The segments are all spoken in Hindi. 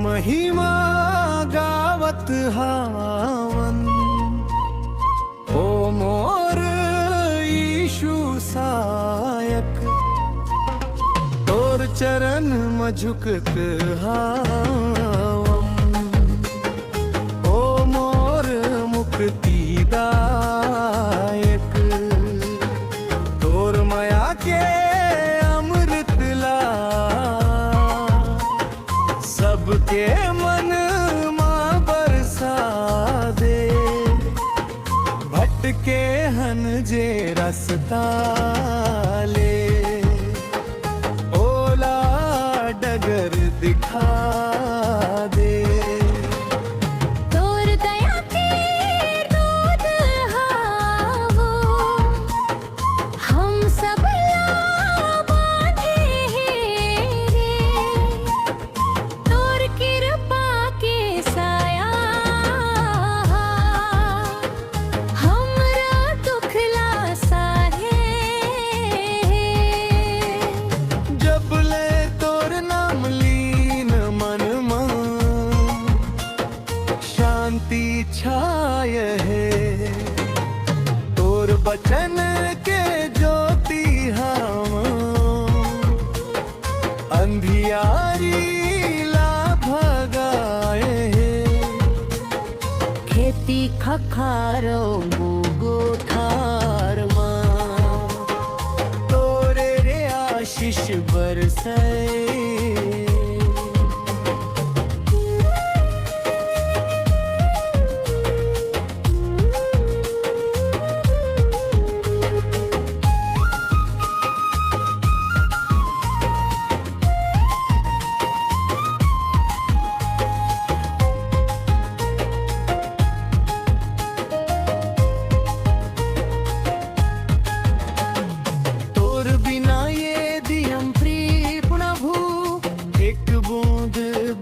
महिमा गावत हावन, ओ मोर यीशु सायक, तोर चरण में झुकत हावन, ओ मोर मुक्ति दायक, तोर माया के अमृत ला सबके मन मां बरसा दे, भटके हन जे रस्ता ले, ओला डगर दिखा दे। तोर दया के दूध हावो, हम सब ला बांधे रे, तोर कृपा के साया हमरा दुख ला साहे। जब ले तोर नाम लीन मन में शांति छाय है, तोर बचन के ज्योति हम अंधियारी ला भगाए है। खेती खखारो मुगो ठार मां, तोरे रे आशीष बरसे। तोर बिना ये दियम प्रिय प्रभु, एक बूंद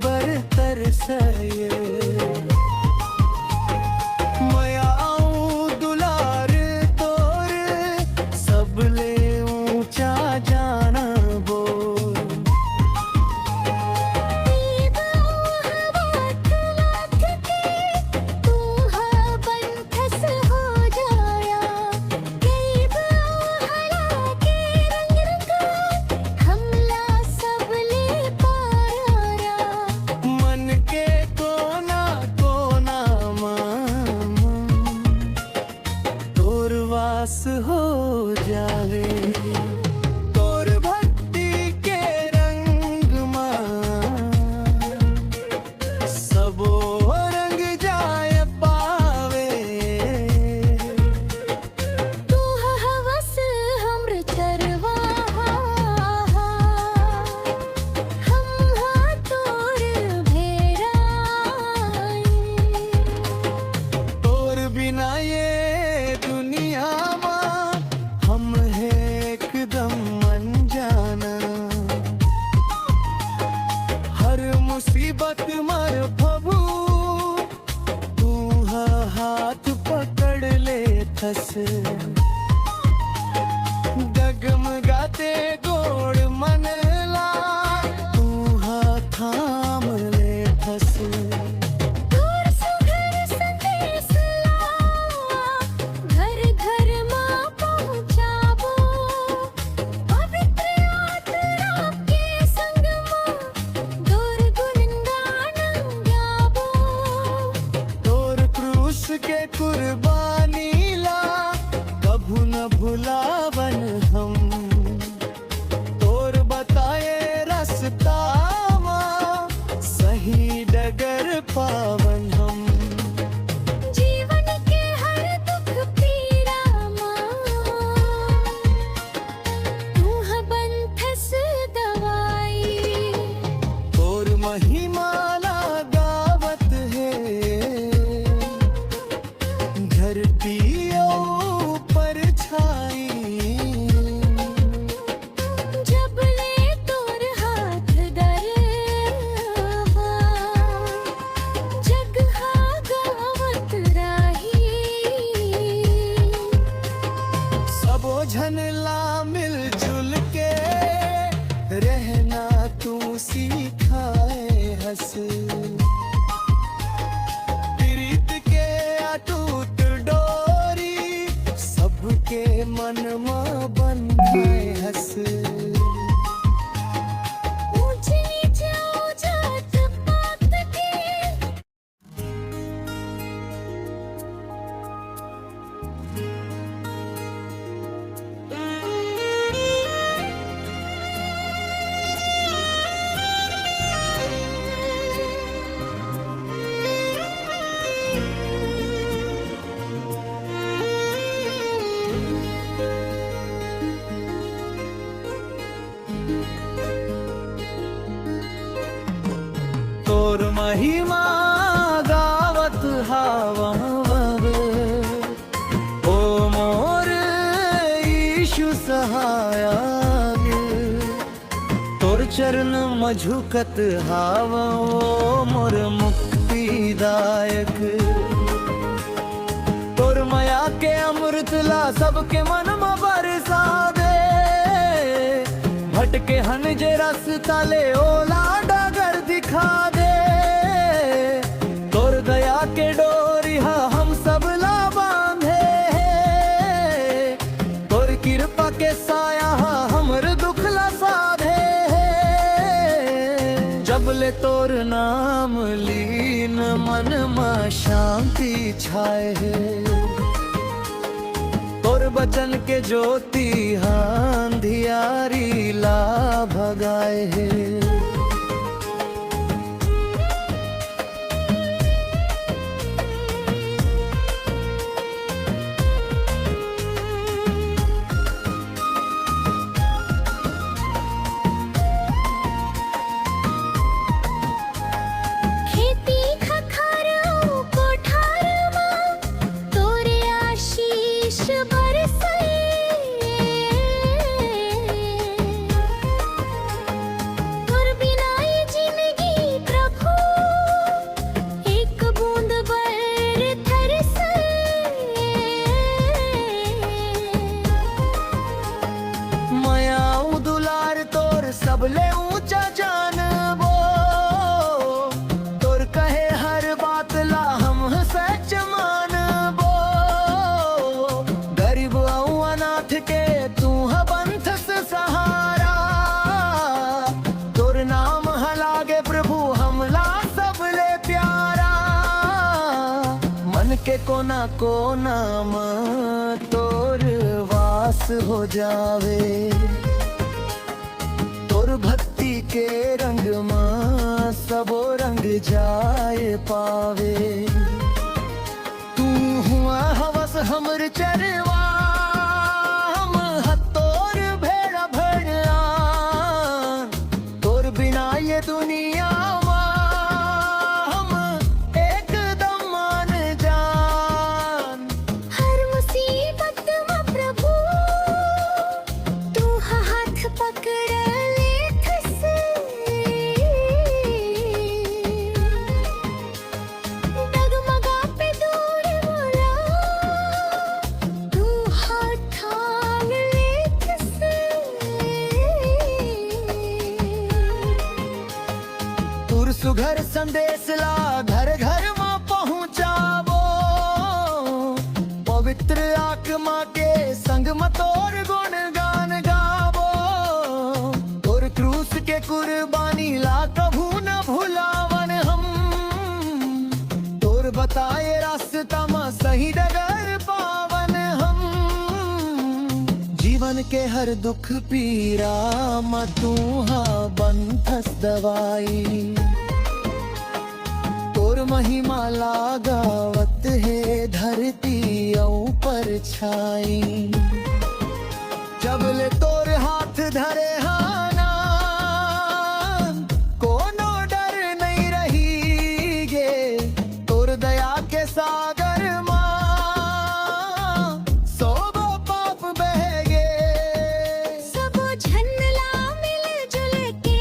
बरतर सये, मया आऊं दुलार तोर, सबले ऊंचा जाना बोल। तू हा बंधस हो जाया, हमला सबले पारा, मन के कोना कोना मां तोर वास हो जावे, तोर भक्ति के रंग मां सबो रंग जाय पावे। तू हवस हमर चरवाहा, हम हा तोर भेराई। तोर बिना ये दुनिया मां हम है एकदम अनजाना, हर मुसीबत मर प्रभु तू हा हाथ पकड़ ले थस, डगमगाते गोड़ मन ला तू हा थाम ले थस। तोर सुघर संदेश लावा, घर घर मां पहुंचावो, पवित्र आत्मा के संग मां तोर गुणगान गावो। तोर क्रूस के कुर्बानी ला कभू न भुलावन हम, तोर बताए रास्ता मां सही डगर पावन हम। जीवन के हर दुख पीड़ा मां तू हा बंधस दवाई। तोर महिमा ला गावत है धरती ऊपर छाई, जब ले तोर हाथ दरवा, जग हा गावत राही। सबो झन ला मिलजुल के रहना तू सिखाए है। हस प्रीत के अटूट डोरी सबके मन में बंधाए हस ऊंच नीच जात पात के तोर महिमा गावत हावव ओ मोर यीशु सहायक तोर चरण मझुकत हाव ओ मोर मुक्तिदायक तोर माया के अमृत ला सबके मन में बरसा दे भटके हन जे रास्ता ले ओला डगर दिखा दे तोर दया के डोरी हा हम सब ला बांधे तोर कृपा के साया हा हमर दुख ला साधे जब ले तोर नाम लीन मन में शांति छाए है तोर बचन के ज्योति अंधियारी ला भगाए है खेती खखारो कोठारमा तोरे आशीष बरसे तोर बिना ये जिंदगी प्रभु एक बूंद बर थरसे माया दुलार तोर सबले ऊंचा जानबो तोर कहे हर बात ला हम सच मानबो गरीब और अनाथ के तू बंधस सहारा तोर नाम हलागे प्रभु हमला सबले प्यारा मन के कोना कोना में तोर वास हो जावे तोर भक्ति के रंग में सबो रंग जाए पावे तू हुआ हवस हमर चरवा हम हतोर भेड़ भड़िया तोर बिना ये दुनिया हम एकदम मान जान हर मुसीबत में प्रभु तू हाथ पकड़ लेत से डगमगा पे दूर बोला तू हाथ थाम लेत से तुर सुघर संदेश ला घर घर में पहुँचावो पवित्र आत्मा के संग में तोर गुण गान गावो तोर क्रूस के कुर्बानी ला कभू न भुलावन हम तोर बताए रास्ता में सही डगर पावन हम जीवन के हर दुख पीरा में तू हा बंधस दवाई तोर महिमा लगावत है धरती ऊपर छाई जब ले तोर हाथ धरे हाना कोनो डर नहीं रही गे तोर दया के सागर मां सोबो पाप बह गे सबो झन्नला मिल जुल के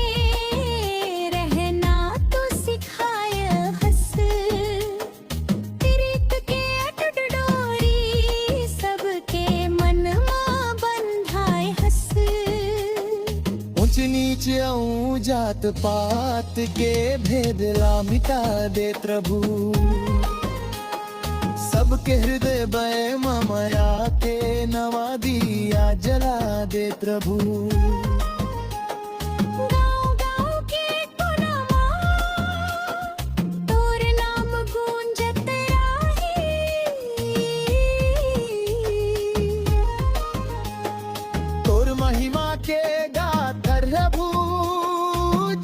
रहना तो सिखाय हस प्रीत के अटूट डोरी सबके मन मा बंधाए हस जात पात के भेदला मिटा दे प्रभु सबके हृदय बय ममया के नवा दिया जला दे प्रभु गाँव गाँव के कोनामा तोर नाम गूंजत राही तोर महिमा के गाथ प्रभु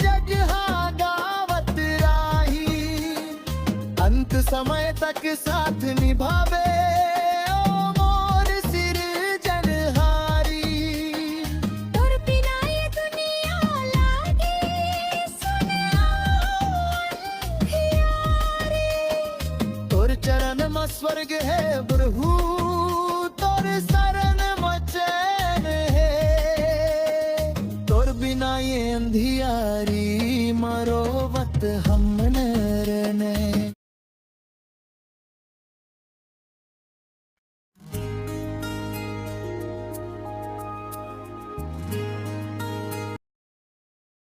जगहा गावत राही अंत समय तक साथ निभावे